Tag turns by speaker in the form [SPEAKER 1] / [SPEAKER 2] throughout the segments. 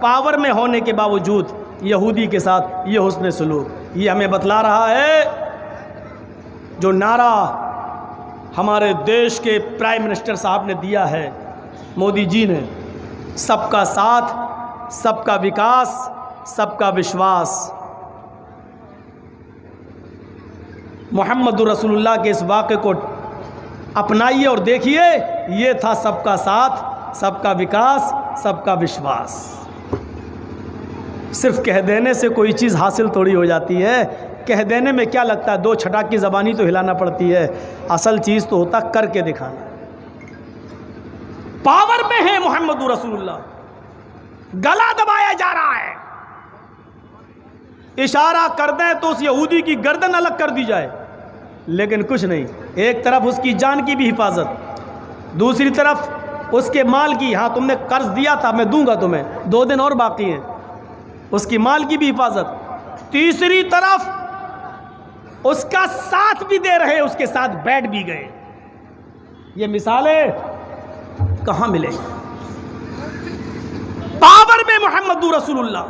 [SPEAKER 1] Power में होने के बावजूद यहूदी के साथ ये हुस्न सलूक, ये हमें बतला रहा है जो नारा हमारे देश के प्राइम मिनिस्टर साहब ने दिया है, मोदी जी ने, सबका साथ, सबका विकास, सबका विश्वास। मोहम्मद रसूलुल्लाह के इस वाक़े को अपनाइए और देखिए, ये था सबका साथ, सबका विकास, सबका विश्वास। सिर्फ कह देने से कोई चीज़ हासिल थोड़ी हो जाती है। कह देने में क्या लगता है, दो छटाक की ज़बानी तो हिलाना पड़ती है, असल चीज़ तो होता करके दिखाना। पावर में है मोहम्मद रसूलुल्लाह, गला दबाया जा रहा है, इशारा कर दें तो उस यहूदी की गर्दन अलग कर दी जाए, लेकिन कुछ नहीं। एक तरफ उसकी जान की भी हिफाजत, दूसरी तरफ उसके माल की, हाँ तुमने कर्ज दिया था मैं दूंगा तुम्हें, 2 दिन और बाकी हैं, उसकी माल की भी हिफाजत, तीसरी तरफ उसका साथ भी दे रहे, उसके साथ बैठ भी गए। ये मिसालें कहाँ मिले? पावर में मोहम्मद रसूलुल्लाह।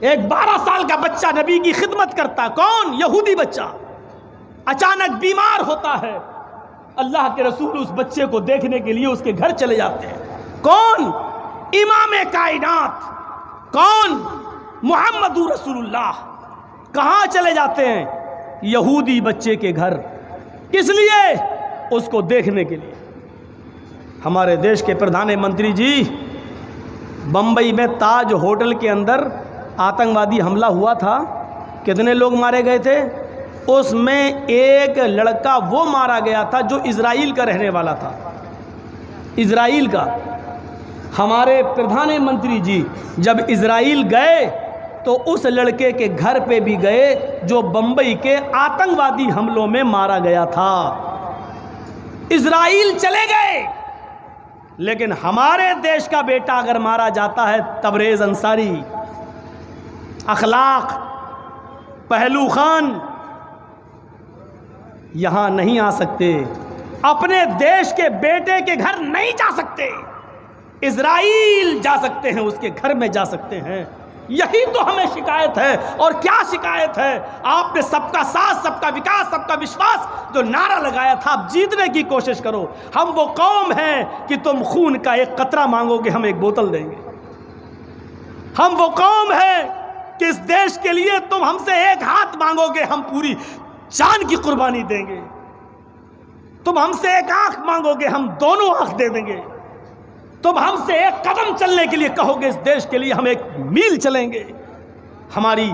[SPEAKER 1] एक 12 साल का बच्चा नबी की खिदमत करता, कौन? यहूदी बच्चा, अचानक बीमार होता है, अल्लाह के रसूल उस बच्चे को देखने के लिए उसके घर चले जाते हैं। कौन? इमाम कायनात, कौन? मोहम्मद रसूलुल्लाह। कहाँ चले जाते हैं? यहूदी बच्चे के घर। किस लिए? उसको देखने के लिए। हमारे देश के प्रधानमंत्री जी, बम्बई में ताज होटल के अंदर आतंकवादी हमला हुआ था, कितने लोग मारे गए थे? उसमें एक लड़का वो मारा गया था जो इजराइल का रहने वाला था, इजराइल का। हमारे प्रधानमंत्री जी जब इजराइल गए तो उस लड़के के घर पे भी गए जो बम्बई के आतंकवादी हमलों में मारा गया था। इजराइल चले गए, लेकिन हमारे देश का बेटा अगर मारा जाता है, तबरेज़ अंसारी, अखलाक, पहलू खान, यहां नहीं आ सकते, अपने देश के बेटे के घर नहीं जा सकते, इजराइल जा सकते हैं, उसके घर में जा सकते हैं। यही तो हमें शिकायत है। और क्या शिकायत है? आपने सबका साथ, सबका विकास, सबका विश्वास जो नारा लगाया था, आप जीतने की कोशिश करो। हम वो कौम हैं कि तुम खून का एक कतरा मांगोगे, हम एक बोतल देंगे। हम वो कौम हैं कि इस देश के लिए तुम हमसे एक हाथ मांगोगे, हम पूरी जान की कुर्बानी देंगे। तुम हमसे एक आंख मांगोगे, हम दोनों आंख दे देंगे। तुम हमसे एक कदम चलने के लिए कहोगे, इस देश के लिए हम एक मील चलेंगे। हमारी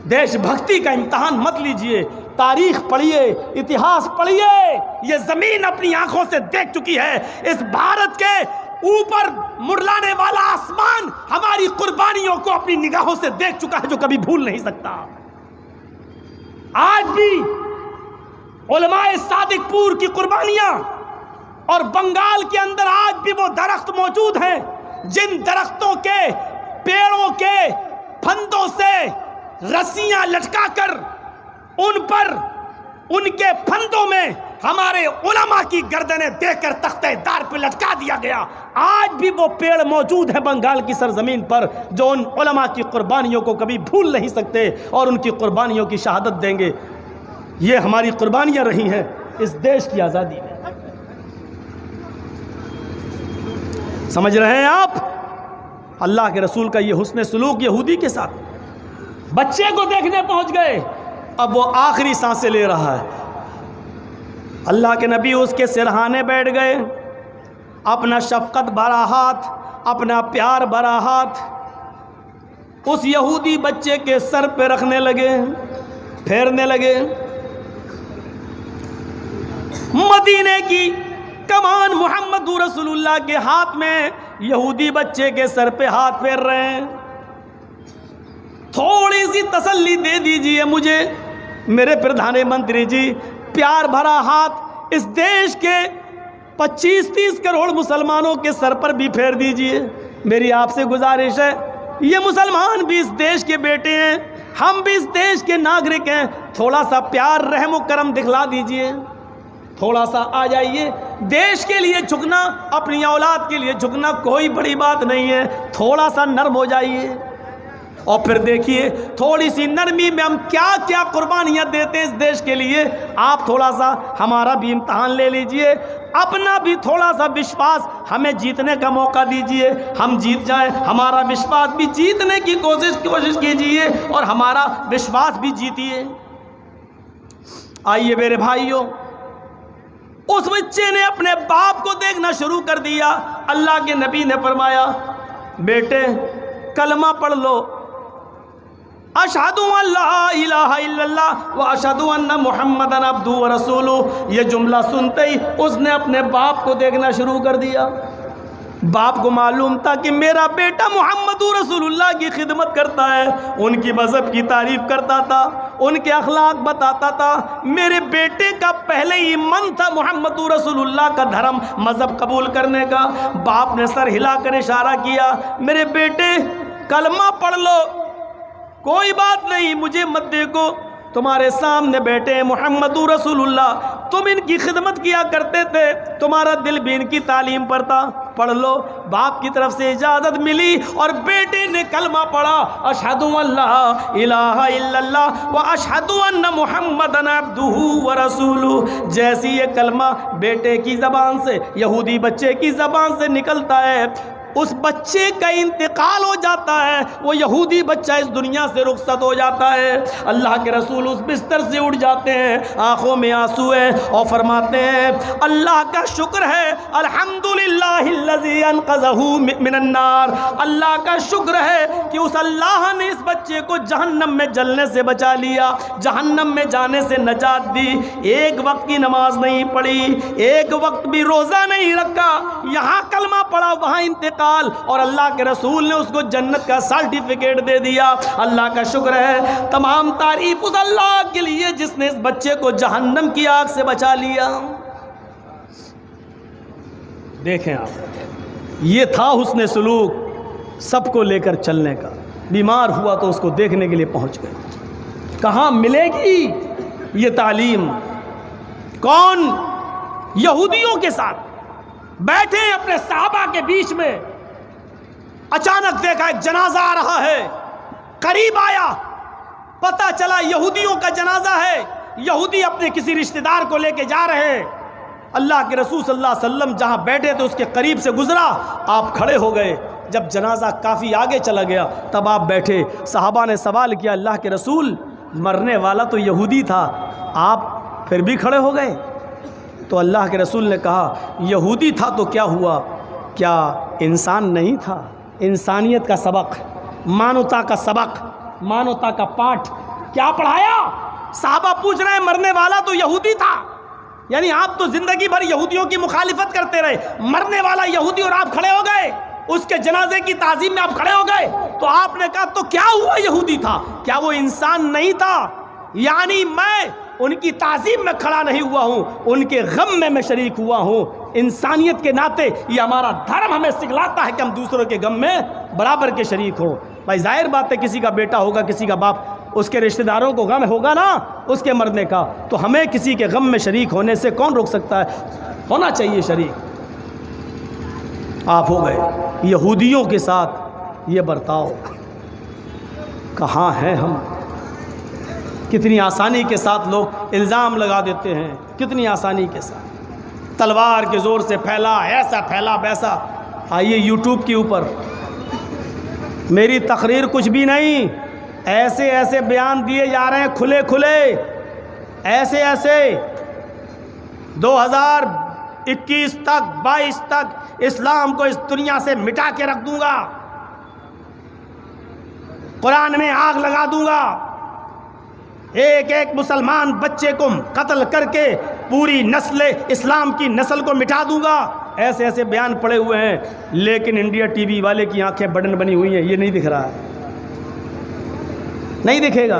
[SPEAKER 1] देशभक्ति का इम्तिहान मत लीजिए, तारीख पढ़िए, इतिहास पढ़िए। ये जमीन अपनी आंखों से देख चुकी है, इस भारत के ऊपर मुड़लाने वाला आसमान हमारी कुर्बानियों को अपनी निगाहों से देख चुका है, जो कभी भूल नहीं सकता। आज भी उलमाए सादिकपुर की कुर्बानियां और बंगाल के अंदर आज भी वो दरख्त मौजूद हैं जिन दरख्तों के पेड़ों के फंदों से रस्सियां लटकाकर उन पर, उनके फंदों में हमारे उलमा की गर्दनें देकर तख्तेदार पर लटका दिया गया। आज भी वो पेड़ मौजूद है बंगाल की सरजमीन पर जो उन उलमा की कुर्बानियों को कभी भूल नहीं सकते और उनकी कुर्बानियों की शहादत देंगे। ये हमारी कुर्बानियां रही हैं इस देश की आज़ादी में। समझ रहे हैं आप? अल्लाह के रसूल का ये हुस्न सलूक यहूदी के साथ, बच्चे को देखने पहुंच गए, अब वो आखिरी सांसें ले रहा है। अल्लाह के नबी उसके सिरहाने बैठ गए, अपना शफकत भरा हाथ, अपना प्यार भरा हाथ उस यहूदी बच्चे के सर पे रखने लगे, फेरने लगे। मदीने की कमान मोहम्मद रसूलुल्लाह के हाथ में, यहूदी बच्चे के सर पे हाथ फेर रहे हैं। थोड़ी सी तसल्ली दे दीजिए मुझे मेरे प्रधानमंत्री जी, प्यार भरा हाथ इस देश के 25-30 करोड़ मुसलमानों के सर पर भी फेर दीजिए। मेरी आपसे गुजारिश है, ये मुसलमान भी इस देश के बेटे हैं, हम भी इस देश के नागरिक हैं, थोड़ा सा प्यार रहम व करम दिखला दीजिए। थोड़ा सा आ जाइए। देश के लिए झुकना, अपनी औलाद के लिए झुकना कोई बड़ी बात नहीं है। थोड़ा सा नर्म हो जाइए और फिर देखिए थोड़ी सी नरमी में हम क्या क्या कुर्बानियाँ देते हैं इस देश के लिए। आप थोड़ा सा हमारा भी इम्तहान ले लीजिए, अपना भी थोड़ा सा विश्वास हमें जीतने का मौका दीजिए। हम जीत जाएं, हमारा विश्वास भी जीतने की कोशिश कीजिए और हमारा विश्वास भी जीतिए। आइए मेरे भाइयों, उस बच्चे ने अपने बाप को देखना शुरू कर दिया। अल्लाह के नबी ने फरमाया, बेटे कलमा पढ़ लो, अशहदु अल्ला इलाहा इल्लल्लाह व अशहदु अन्ना मुहम्मदन अब्दुहु व रसूलुहु। ये जुमला सुनते ही उसने अपने बाप को देखना शुरू कर दिया। बाप को मालूम था कि मेरा बेटा मुहम्मदुर रसूलुल्लाह की खिदमत करता है, उनकी मज़हब की तारीफ़ करता था, उनके अखलाक बताता था। मेरे बेटे का पहले ही मन था मुहम्मदुर रसूलुल्लाह का धर्म मज़हब कबूल करने का। बाप ने सर हिलाकर इशारा किया, मेरे बेटे कलमा पढ़ लो, कोई बात नहीं, मुझे मत देखो, तुम्हारे सामने बैठे मुहम्मदुर रसूलुल्लाह, तुम इनकी खिदमत किया करते थे, तुम्हारा दिल भी इनकी तालीम पर था, पढ़ लो। बाप की तरफ से इजाज़त मिली और बेटे ने कलमा पढ़ा, अशहदु अल्ला इलाहा इल्लल्लाह व अशहदु अन्ना मुहम्मदन अब्दुहु व रसूलुहु। जैसी ये कलमा बेटे की ज़बान से, यहूदी बच्चे की ज़बान से निकलता है, उस बच्चे का इंतकाल हो जाता है, वो यहूदी बच्चा इस दुनिया से रुखसत हो जाता है। अल्लाह के रसूल उस बिस्तर से उठ जाते हैं, आंखों में आंसू है और फरमाते हैं, अल्लाह का शुक्र है, अल्हम्दुलिल्लाहिल्लज़ी अनक़ज़हु मिनन नार। अल्लाह का शुक्र है कि उस अल्लाह ने इस बच्चे को जहन्नम में जलने से बचा लिया, जहन्नम में जाने से नजात दी। एक वक्त की नमाज नहीं पढ़ी, एक वक्त भी रोज़ा नहीं रखा, यहाँ कलमा पढ़ा, वहाँ इंतकाल, और अल्लाह के रसूल ने उसको जन्नत का सर्टिफिकेट दे दिया। अल्लाह का शुक्र है, तमाम तारीफ उस अल्लाह के लिए जिसने इस बच्चे को जहन्नम की आग से बचा लिया। देखें आप, ये था हुस्न सुलूक, सबको लेकर चलने का। बीमार हुआ तो उसको देखने के लिए पहुंच गए। कहाँ मिलेगी ये तालीम? कौन यहूदियों के साथ बैठे अपने सहाबा के बीच में, अचानक देखा एक जनाजा आ रहा है, करीब आया, पता चला यहूदियों का जनाजा है, यहूदी अपने किसी रिश्तेदार को लेके जा रहे हैं। अल्लाह के रसूल सल्लल्लाहु अलैहि वसल्लम जहां बैठे थे उसके करीब से गुजरा, आप खड़े हो गए। जब जनाजा काफ़ी आगे चला गया तब आप बैठे। सहाबा ने सवाल किया, अल्लाह के रसूल मरने वाला तो यहूदी था, आप फिर भी खड़े हो गए? तो अल्लाह के रसूल ने कहा, यहूदी था तो क्या हुआ, क्या इंसान नहीं था? इंसानियत का सबक, मानवता का सबक, मानवता का पाठ क्या पढ़ाया? साहबा पूछ रहे हैं, मरने वाला तो यहूदी था, यानी आप तो जिंदगी भर यहूदियों की मुखालिफत करते रहे, मरने वाला यहूदी और आप खड़े हो गए, उसके जनाजे की ताज़ीम में आप खड़े हो गए। तो आपने कहा तो क्या हुआ, यहूदी था, क्या वो इंसान नहीं था? यानी मैं उनकी ताज़ीम में खड़ा नहीं हुआ हूँ, उनके गम में मैं शरीक हुआ हूँ। इंसानियत के नाते ये हमारा धर्म हमें सिखलाता है कि हम दूसरों के गम में बराबर के शरीक हों। भाई जाहिर बात है, किसी का बेटा होगा, किसी का बाप, उसके रिश्तेदारों को गम होगा ना उसके मरने का, तो हमें किसी के गम में शरीक होने से कौन रोक सकता है? होना चाहिए शरीक। आप हो गए यहूदियों के साथ ये बर्ताव। कहाँ हैं हम? कितनी आसानी के साथ लोग इल्ज़ाम लगा देते हैं, कितनी आसानी के साथ तलवार के ज़ोर से फैला, ऐसा फैला वैसा। आइए यूट्यूब के ऊपर मेरी तकरीर कुछ भी नहीं, ऐसे ऐसे बयान दिए जा रहे हैं खुले खुले, ऐसे ऐसे 2021 तक 22 तक इस्लाम को इस दुनिया से मिटा के रख दूंगा, कुरान में आग लगा दूंगा, एक एक मुसलमान बच्चे को कत्ल करके पूरी नस्ल इस्लाम की नस्ल को मिटा दूंगा। ऐसे ऐसे बयान पड़े हुए हैं, लेकिन इंडिया टीवी वाले की आंखें बटन बनी हुई हैं, ये नहीं दिख रहा है, नहीं दिखेगा।